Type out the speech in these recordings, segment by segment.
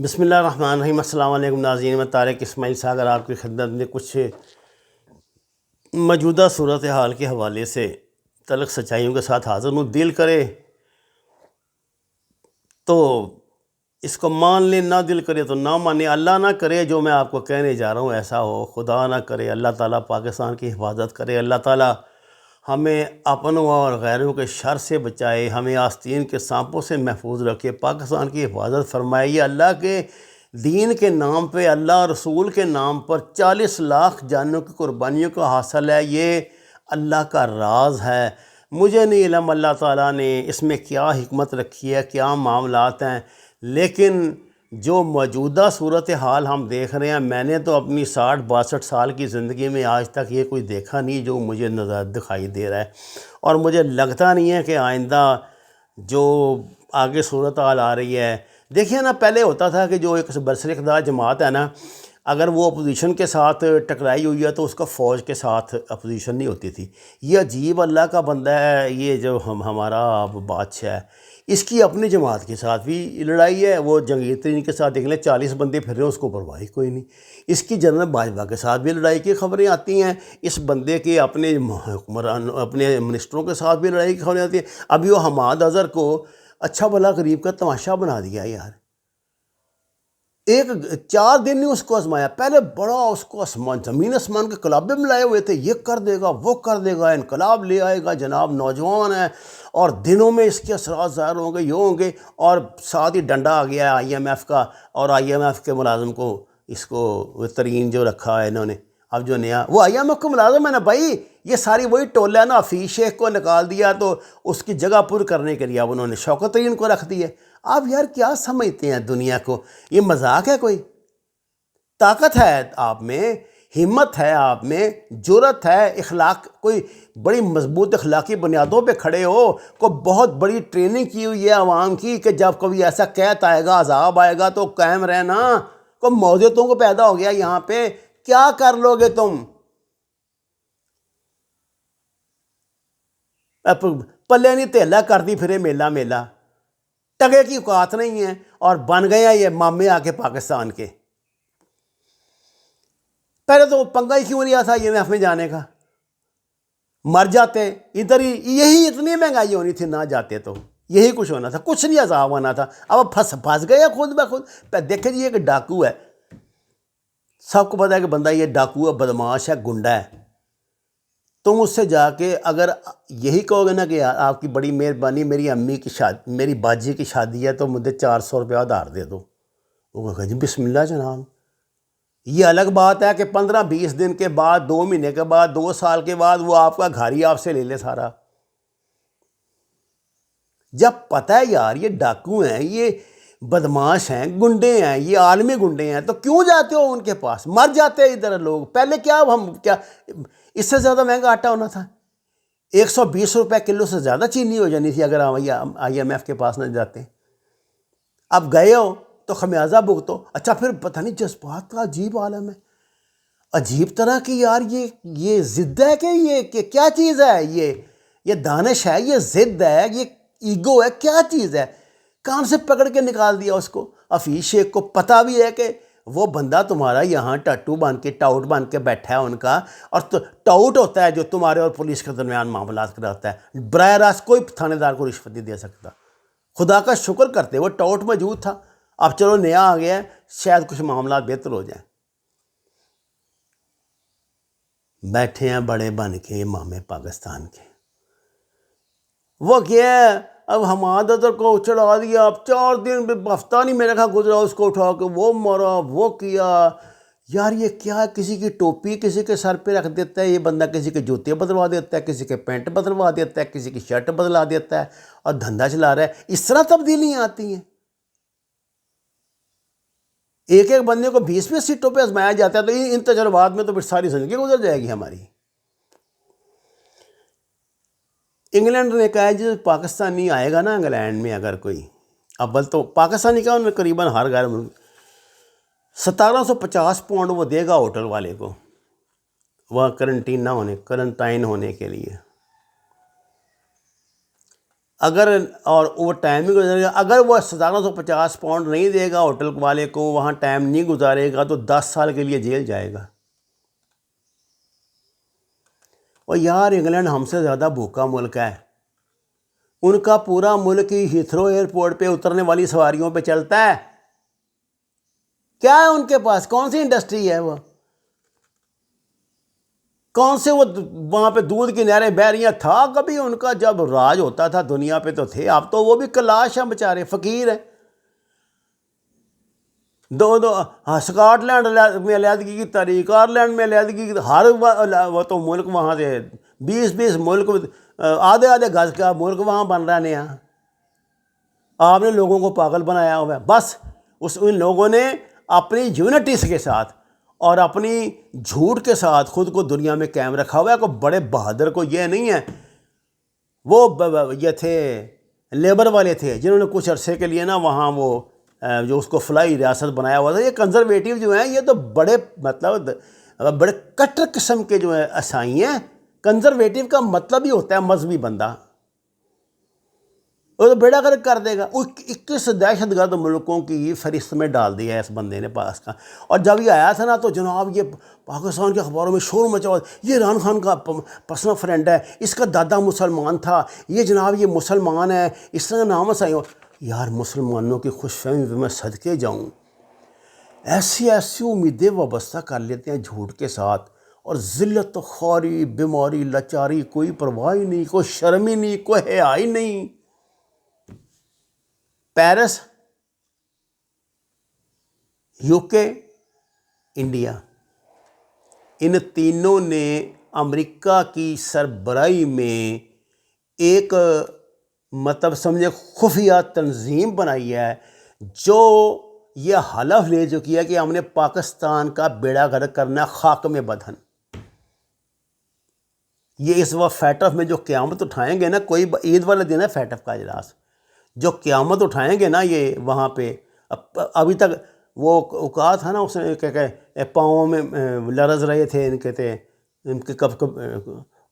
بسم اللہ الرحمن الرحیم۔ السلام علیکم ناظرین، میں طارق اسماعیل ساگر آپ کی خدمت میں کچھ موجودہ صورتحال کے حوالے سے تلخ سچائیوں کے ساتھ حاضر ہوں۔ دل کرے تو اس کو مان لیں، نہ دل کرے تو نہ مانے۔ اللہ نہ کرے جو میں آپ کو کہنے جا رہا ہوں ایسا ہو، خدا نہ کرے۔ اللہ تعالیٰ پاکستان کی حفاظت کرے، اللہ تعالیٰ ہمیں اپنوں اور غیروں کے شر سے بچائے، ہمیں آستین کے سانپوں سے محفوظ رکھے، پاکستان کی حفاظت فرمائے۔ یہ اللہ کے دین کے نام پہ، اللہ رسول کے نام پر 40 لاکھ جانوں کی قربانیوں کا حاصل ہے۔ یہ اللہ کا راز ہے، مجھے نہیں علم اللہ تعالیٰ نے اس میں کیا حکمت رکھی ہے، کیا معاملات ہیں، لیکن جو موجودہ صورتحال ہم دیکھ رہے ہیں، میں نے تو اپنی 60-62 سال کی زندگی میں آج تک یہ کوئی دیکھا نہیں جو مجھے نظر دکھائی دے رہا ہے، اور مجھے لگتا نہیں ہے کہ آئندہ جو آگے صورتحال آ رہی ہے۔ دیکھیے نا، پہلے ہوتا تھا کہ جو ایک برسر جماعت ہے نا، اگر وہ اپوزیشن کے ساتھ ٹکرائی ہوئی ہے تو اس کا فوج کے ساتھ اپوزیشن نہیں ہوتی تھی۔ یہ عجیب اللہ کا بندہ ہے، یہ جو ہمارا بادشاہ ہے، اس کی اپنی جماعت کے ساتھ بھی لڑائی ہے۔ وہ جنگیر ترین کے ساتھ دیکھ لیں، 40 بندے پھر رہے ہیں، اس کو پرواہ کوئی نہیں۔ اس کی جنرل باجوہ کے ساتھ بھی لڑائی کی خبریں آتی ہیں، اس بندے کے اپنے حکمران اپنے منسٹروں کے ساتھ بھی لڑائی کی خبریں آتی ہیں۔ ابھی وہ حماد اظہر کو اچھا بھلا غریب کا تماشا بنا دیا یار۔ 4 دن نے اس کو آزمایا، پہلے بڑا اس کو زمین آسمان کے کلابے ملائے ہوئے تھے، یہ کر دے گا وہ کر دے گا، انقلاب لے آئے گا، جناب نوجوان ہے اور دنوں میں اس کے اثرات ظاہر ہوں گے، یہ ہوں گے، اور ساتھ ہی ڈنڈا آ گیا ہے IMF کا، اور IMF کے ملازم کو اس کو ترین جو رکھا ہے انہوں نے، اب جو نیا وہ IMF کا ملازم ہے نا بھائی، یہ ساری وہی ٹولہ ہے نا۔ حفیظ شیخ کو نکال دیا تو اس کی جگہ پر کرنے کے لیے اب انہوں نے شوکت ترین کو رکھ دی ہے۔ آپ یار کیا سمجھتے ہیں دنیا کو؟ یہ مذاق ہے کوئی؟ طاقت ہے آپ میں، ہمت ہے آپ میں، جرأت ہے، اخلاق، کوئی بڑی مضبوط اخلاقی بنیادوں پہ کھڑے ہو، کوئی بہت بڑی ٹریننگ کی ہوئی ہے عوام کی کہ جب کبھی ایسا قحط آئے گا، عذاب آئے گا تو قائم رہنا۔ کوئی موجودوں کو پیدا ہو گیا یہاں پہ، کیا کر لو گے تم؟ پلے نہیں تیلا کرتی پھرے میلا میلا، ٹگے کی اوقات نہیں ہے، اور بن گئے ہیں یہ مامے آ کے پاکستان کے۔ پہلے تو پنگا ہی کیوں لیا تھا IMF میں جانے کا؟ مر جاتے ادھر ہی، یہی اتنی مہنگائی ہونی تھی، نہ جاتے تو یہی کچھ ہونا تھا، کچھ نہیں عذاب ہونا تھا۔ اب پھنس گئے خود بخود۔ دیکھیں جی، یہ ایک ڈاکو ہے، سب کو پتا ہے کہ بندہ یہ ڈاکو ہے، بدماش ہے، گنڈا ہے۔ تم اس سے جا کے اگر یہی کہو گے نا کہ آپ کی بڑی مہربانی، میری امی کی شادی، میری باجی کی شادی ہے تو مجھے 400 روپیہ ادھار دے دو، وہ کہا جی بسم اللہ جناب۔ یہ الگ بات ہے کہ 15-20 دن کے بعد، 2 مہینے کے بعد، 2 سال کے بعد وہ آپ کا گھر ہی آپ سے لے لے سارا۔ جب پتہ ہے یار یہ ڈاکو ہیں، یہ بدماش ہیں، گنڈے ہیں، یہ عالمی گنڈے ہیں، تو کیوں جاتے ہو ان کے پاس؟ مر جاتے ہیں ادھر لوگ۔ پہلے کیا اس سے زیادہ مہنگا آٹا ہونا تھا، 120 روپے کلو سے زیادہ چینی ہو جانی تھی اگر IMF کے پاس نہ جاتے۔ اب گئے ہو تو خمیازہ بھگتو۔ اچھا پھر پتہ نہیں جذبات کا عجیب عالم ہے، عجیب طرح کی یار یہ ضد ہے کہ یہ کیا چیز ہے؟ یہ دانش ہے، یہ ضد ہے، یہ ایگو ہے، کیا چیز ہے؟ کہاں سے پکڑ کے نکال دیا اس کو؟ حفیظ شیخ کو پتہ بھی ہے کہ وہ بندہ تمہارا یہاں ٹٹو بن کے، ٹاؤٹ بن کے بیٹھا ہے ان کا، اور ٹاؤٹ ہوتا ہے جو تمہارے اور پولیس کے درمیان معاملات کراتا ہے۔ براہ راست کوئی تھانے دار کو رشوت نہیں دے سکتا۔ خدا کا شکر کرتے وہ ٹاؤٹ موجود تھا، اب چلو نیا آ گیا ہے، شاید کچھ معاملات بہتر ہو جائیں۔ بیٹھے ہیں بڑے بن کے مامے پاکستان کے، وہ کیا ہے؟ اب حماد اظہر کو چڑھا دیا، اب 4 دن ہفتہ نہیں میرے خیال گزرا اس کو اٹھا کے وہ مارا، وہ کیا۔ یار یہ کیا ہے؟ کسی کی ٹوپی کسی کے سر پہ رکھ دیتا ہے یہ بندہ، کسی کے جوتے بدلوا دیتا ہے، کسی کے پینٹ بدلوا دیتا ہے، کسی کی شرٹ بدلا دیتا ہے، اور دھندا چلا رہا ہے۔ اس طرح تبدیلیاں آتی ہیں، ایک ایک بندے کو 20 سیٹوں پہ آزمایا جاتا ہے، تو ان تجربات میں تو پھر ساری زندگی گزر جائے گی ہماری۔ انگلینڈ نے کہا ہے جی پاکستانی آئے گا نا انگلینڈ میں اگر کوئی، اول تو پاکستانی کا انہوں نے قریباً ہر غیر ملک 1750 پاؤنڈ وہ دے گا ہوٹل والے کو، وہاں کرنٹائن ہونے کے لیے۔ اگر اور وہ ٹائم بھی گزارے گا، اگر وہ 1750 پاؤنڈ نہیں دے گا ہوٹل والے کو، وہاں ٹائم نہیں گزارے گا تو 10 سال کے لیے جیل جائے گا۔ اور یار انگلینڈ ہم سے زیادہ بھوکا ملک ہے، ان کا پورا ملک ہی ہیتھرو ایئرپورٹ پہ اترنے والی سواریوں پہ چلتا ہے۔ کیا ہے ان کے پاس؟ کون سی انڈسٹری ہے وہ؟ کون سے وہ وہاں پہ دودھ کی نہریں بہہ رہی ہیں؟ تھا کبھی ان کا جب راج ہوتا تھا دنیا پہ تو تھے، اب تو وہ بھی کلاش ہیں بیچارے، فقیر ہیں۔ اسکاٹ لینڈ میں علیحدگی کی تاریخ، آئرلینڈ میں علیحدگی کی، ہر وہ تو ملک وہاں سے 20 ملک، آدھے گز کا ملک وہاں بن رہا ہے نیا۔ آپ نے لوگوں کو پاگل بنایا ہوا ہے۔ بس ان لوگوں نے اپنی یونٹیز کے ساتھ اور اپنی جھوٹ کے ساتھ خود کو دنیا میں قائم رکھا ہوا ہے۔ کوئی بڑے بہادر کو یہ نہیں ہے، وہ یہ تھے لیبر والے تھے جنہوں نے کچھ عرصے کے لیے نا وہاں وہ جو اس کو فلائی ریاست بنایا ہوا تھا۔ یہ کنزرویٹیو جو ہیں یہ تو بڑے مطلب بڑے کٹر قسم کے جو ہیں عیسائی ہیں۔ کنزرویٹیو کا مطلب ہی ہوتا ہے مذہبی بندہ، وہ تو بیڑا غرق کر دے گا۔ 21 دہشت گرد ملکوں کی فہرست میں ڈال دیا ہے اس بندے نے پاس کا۔ اور جب یہ آیا تھا نا تو جناب یہ پاکستان کے اخباروں میں شور مچا ہوا، یہ عمران خان کا پرسنل فرینڈ ہے، اس کا دادا مسلمان تھا، یہ جناب یہ مسلمان ہے، اس طرح نام سے یار مسلمانوں کی خوش فہمی پہ میں صدقے جاؤں۔ ایسی امیدیں وابستہ کر لیتے ہیں جھوٹ کے ساتھ، اور ذلت خواری، بیماری، لاچاری، کوئی پرواہ ہی نہیں، کوئی شرم ہی نہیں، کوئی حیا ہی نہیں۔ پیرس، UK، انڈیا، ان تینوں نے امریکہ کی سربراہی میں ایک مطلب سمجھے خفیہ تنظیم بنائی ہے جو یہ حلف لے چکی ہے کہ ہم نے پاکستان کا بیڑا غرق کرنا خاک میں بدہن۔ یہ اس وقت فیٹف میں جو قیامت اٹھائیں گے نا، کوئی عید والے دن ہے فیٹف کا اجلاس، جو قیامت اٹھائیں گے نا یہ وہاں پہ، ابھی تک وہ کہا تھا نا اس نے کہ پاؤں میں لرز رہے تھے، ان کے کب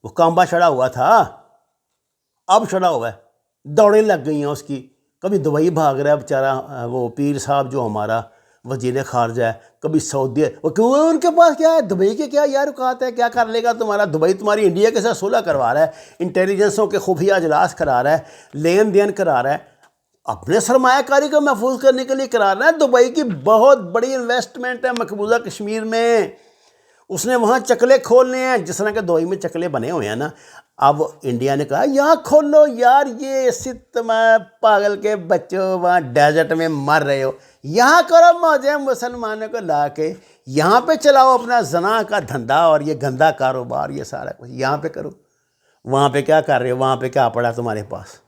وہ کانبا چڑھا ہوا تھا، اب چڑھا ہوا ہے، دوڑیں لگ گئی ہیں اس کی۔ کبھی دبئی بھاگ رہا ہے بیچارہ وہ پیر صاحب جو ہمارا وزیر خارجہ ہے، کبھی سعودی، وہ کیوں ان کے پاس کیا ہے؟ دبئی کے کیا یار اوقات ہے؟ کیا کر لے گا تمہارا دبئی؟ تمہاری انڈیا کے ساتھ صلح کروا رہا ہے، انٹیلیجنسوں کے خفیہ اجلاس کرا رہا ہے، لین دین کرا رہا ہے، اپنے سرمایہ کاری کو محفوظ کرنے کے لیے کرا رہا ہے۔ دبئی کی بہت بڑی انویسٹمنٹ ہے مقبوضہ کشمیر میں، اس نے وہاں چکلے کھولنے ہیں جس طرح کے دبئی میں چکلے بنے ہوئے ہیں نا۔ اب انڈیا نے کہا یہاں کھول لو یار، یہ اسی تمام پاگل کے بچوں وہاں ڈیزرٹ میں مر رہے ہو، یہاں کرو موجیں مسلمانوں کو لا کے یہاں پہ چلاؤ اپنا زنا کا دھندا اور یہ گندا کاروبار، یہ سارا کچھ یہاں پہ کرو۔ وہاں پہ کیا کر رہے ہو؟ وہاں پہ کیا پڑا تمہارے پاس؟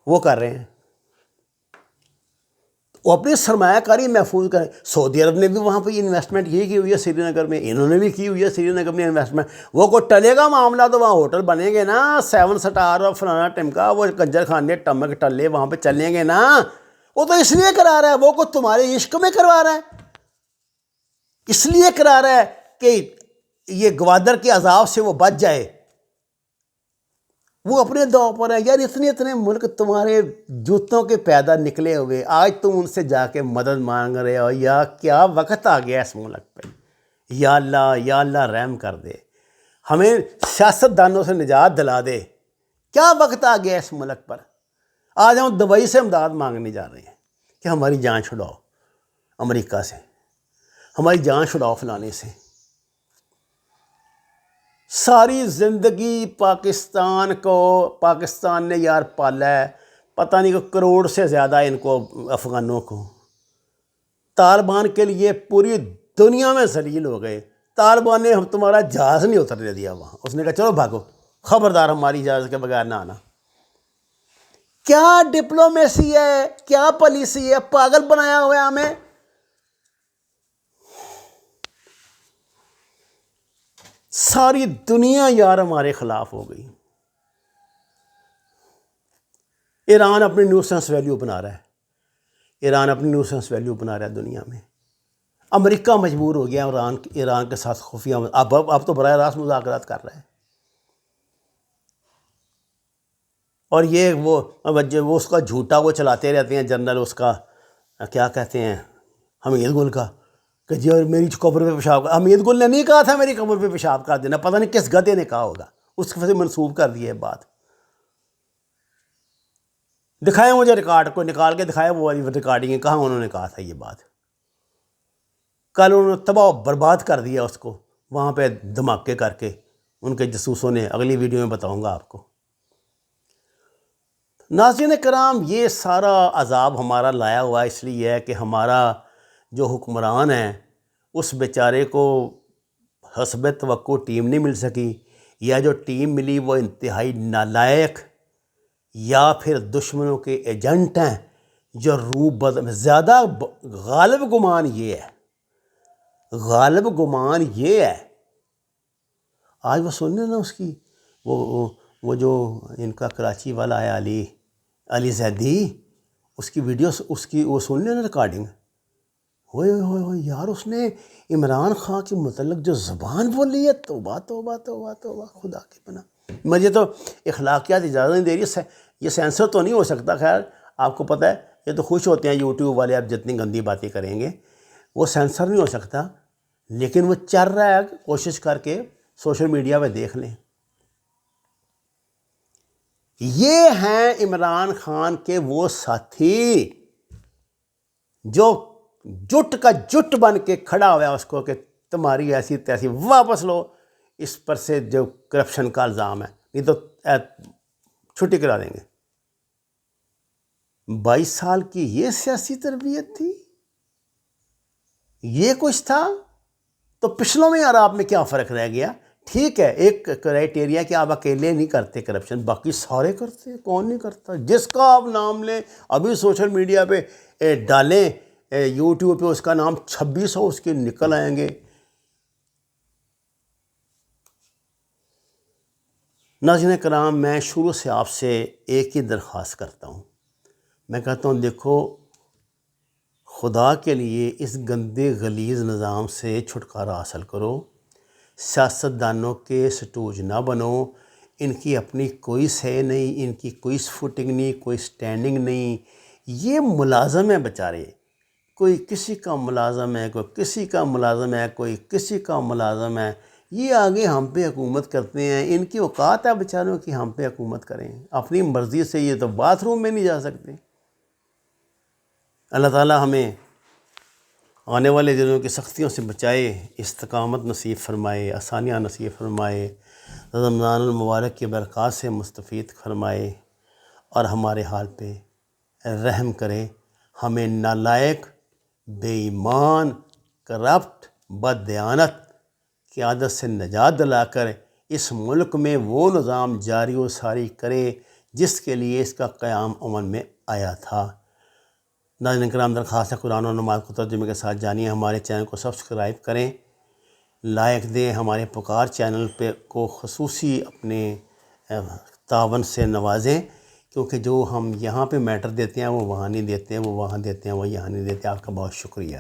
وہ کر رہے ہیں، وہ اپنی سرمایہ کاری محفوظ کریں۔ سعودی عرب نے بھی وہاں پہ انویسٹمنٹ یہ کی ہوئی ہے، سری نگر میں انہوں نے بھی کی ہوئی ہے، سری نگر میں انویسٹمنٹ۔ وہ کو ٹلے گا معاملہ تو وہاں ہوٹل بنیں گے نا 7 سٹار اور فلانا ٹمکا، وہ کنجر خانے ٹمک ٹلے وہاں پہ چلیں گے نا۔ وہ تو اس لیے کرا رہا ہے، وہ کو تمہارے عشق میں کروا رہا ہے، اس لیے کرا رہا ہے کہ یہ گوادر کے عذاب سے وہ بچ جائے۔ وہ اپنے دو پر ہے یار، اتنے ملک تمہارے جوتوں کے پیدا نکلے ہوئے، آج تم ان سے جا کے مدد مانگ رہے ہو۔ یا کیا وقت آ گیا اس ملک پہ، یا اللہ رحم کر دے، ہمیں سیاست دانوں سے نجات دلا دے۔ کیا وقت آ گیا اس ملک پر؟ آج ہم دبئی سے امداد مانگنے جا رہے ہیں کہ ہماری جان چھڑاؤ، امریکہ سے ہماری جان چھڑاؤ فلانے سے۔ ساری زندگی پاکستان نے یار پالا ہے، پتہ نہیں 1 کروڑ سے زیادہ ان کو افغانوں کو۔ طالبان کے لیے پوری دنیا میں ذلیل ہو گئے۔ طالبان نے تمہارا جہاز نہیں اترنے دیا وہاں، اس نے کہا چلو بھاگو، خبردار ہماری اجازت کے بغیر نہ آنا۔ کیا ڈپلومیسی ہے، کیا پالیسی ہے، پاگل بنایا ہوا ہے ہمیں۔ ساری دنیا یار ہمارے خلاف ہو گئی۔ ایران اپنی نیوسنس ویلیو بنا رہا ہے، ایران اپنی نیوسنس ویلیو بنا رہا ہے دنیا میں۔ امریکہ مجبور ہو گیا ایران کے ساتھ خفیہ اب تو براہ راست مذاکرات کر رہا ہے۔ اور یہ وہ اس کا جھوٹا وہ چلاتے رہتے ہیں جنرل، اس کا کیا کہتے ہیں، حمید گل کا، کہ جی اور میری قبر پہ پیشاب کر. حمید گل نے نہیں کہا تھا میری قبر پہ پیشاب کر دینا، پتہ نہیں کس گدھے نے کہا ہوگا، اس سے منسوب کر دی ہے بات. دکھائیں مجھے ریکارڈ کو نکال کے دکھائیں، وہ والی ریکارڈنگ کہاں انہوں نے کہا تھا یہ بات. کل انہوں نے تباہ برباد کر دیا اس کو وہاں پہ دھماکے کر کے ان کے جاسوسوں نے. اگلی ویڈیو میں بتاؤں گا آپ کو. ناظرین کرام، یہ سارا عذاب ہمارا لایا ہوا اس لیے ہے کہ ہمارا جو حکمران ہے اس بیچارے کو حسب توقع ٹیم نہیں مل سکی، یا جو ٹیم ملی وہ انتہائی نالائق یا پھر دشمنوں کے ایجنٹ ہیں جو زیادہ غالب گمان یہ ہے آج وہ سننے نا اس کی وہ جو ان کا کراچی والا ہے علی زیدی، اس کی ویڈیوز، اس کی وہ سن لینا ریکارڈنگ. ہوئے ہوئے ہوئے یار، اس نے عمران خان کے متعلق جو زبان بولی ہے، توبہ توبہ توبہ توبہ، خدا کی پناہ. مجھے تو اخلاقیات اجازت نہیں دے رہی، یہ سینسر تو نہیں ہو سکتا. خیر آپ کو پتہ ہے یہ تو خوش ہوتے ہیں یوٹیوب والے، آپ جتنی گندی باتیں کریں گے وہ سینسر نہیں ہو سکتا، لیکن وہ چل رہا ہے. کوشش کر کے سوشل میڈیا پہ دیکھ لیں. یہ ہیں عمران خان کے وہ ساتھی جو جٹ کا جٹ بن کے کھڑا ہوا اس کو کہ تمہاری ایسی تیسی واپس لو اس پر سے جو کرپشن کا الزام ہے، نہیں تو چھٹی کرا دیں گے. 22 سال کی یہ سیاسی تربیت تھی، یہ کچھ تھا. تو پچھلوں میں اور آپ میں کیا فرق رہ گیا؟ ٹھیک ہے ایک کرائٹیریا کہ آپ اکیلے نہیں کرتے کرپشن، باقی سارے کرتے ہیں. کون نہیں کرتا؟ جس کا آپ نام لیں ابھی سوشل میڈیا پہ ڈالیں، یوٹیوب پہ اس کا نام 2600 اس کے نکل آئیں گے. ناظرین کرام، میں شروع سے آپ سے ایک ہی درخواست کرتا ہوں. میں کہتا ہوں دیکھو، خدا کے لیے اس گندے غلیظ نظام سے چھٹکارا حاصل کرو. سیاستدانوں کے سٹوج نہ بنو. ان کی اپنی کوئی سہ نہیں، ان کی کوئی فوٹنگ نہیں، کوئی سٹینڈنگ نہیں. یہ ملازم ہیں بیچارے، کوئی کسی کا ملازم ہے، کوئی کسی کا ملازم ہے، کوئی کسی کا ملازم ہے. یہ آگے ہم پہ حکومت کرتے ہیں. ان کی اوقات ہے بیچاروں کی ہم پہ حکومت کریں. اپنی مرضی سے یہ تو باتھ روم میں نہیں جا سکتے. اللہ تعالی ہمیں آنے والے دنوں کی سختیوں سے بچائے، استقامت نصیب فرمائے، آسانیاں نصیب فرمائے، رمضان المبارک کی برکات سے مستفید فرمائے، اور ہمارے حال پہ رحم کرے. ہمیں نالائق، بے ایمان، کرپٹ، بددیانت کی عادت سے نجات دلا کر اس ملک میں وہ نظام جاری و ساری کرے جس کے لیے اس کا قیام عمل میں آیا تھا. ناظرین کرام، درخواست ہے قرآن و نماز کو ترجمے کے ساتھ جانیے. ہمارے چینل کو سبسکرائب کریں، لائک دیں. ہمارے پکار چینل پہ کو خصوصی اپنے تعاون سے نوازیں، کیونکہ جو ہم یہاں پہ میٹر دیتے ہیں وہ وہاں نہیں دیتے ہیں، وہ وہاں دیتے ہیں وہ یہاں نہیں دیتے. آپ کا بہت شکریہ.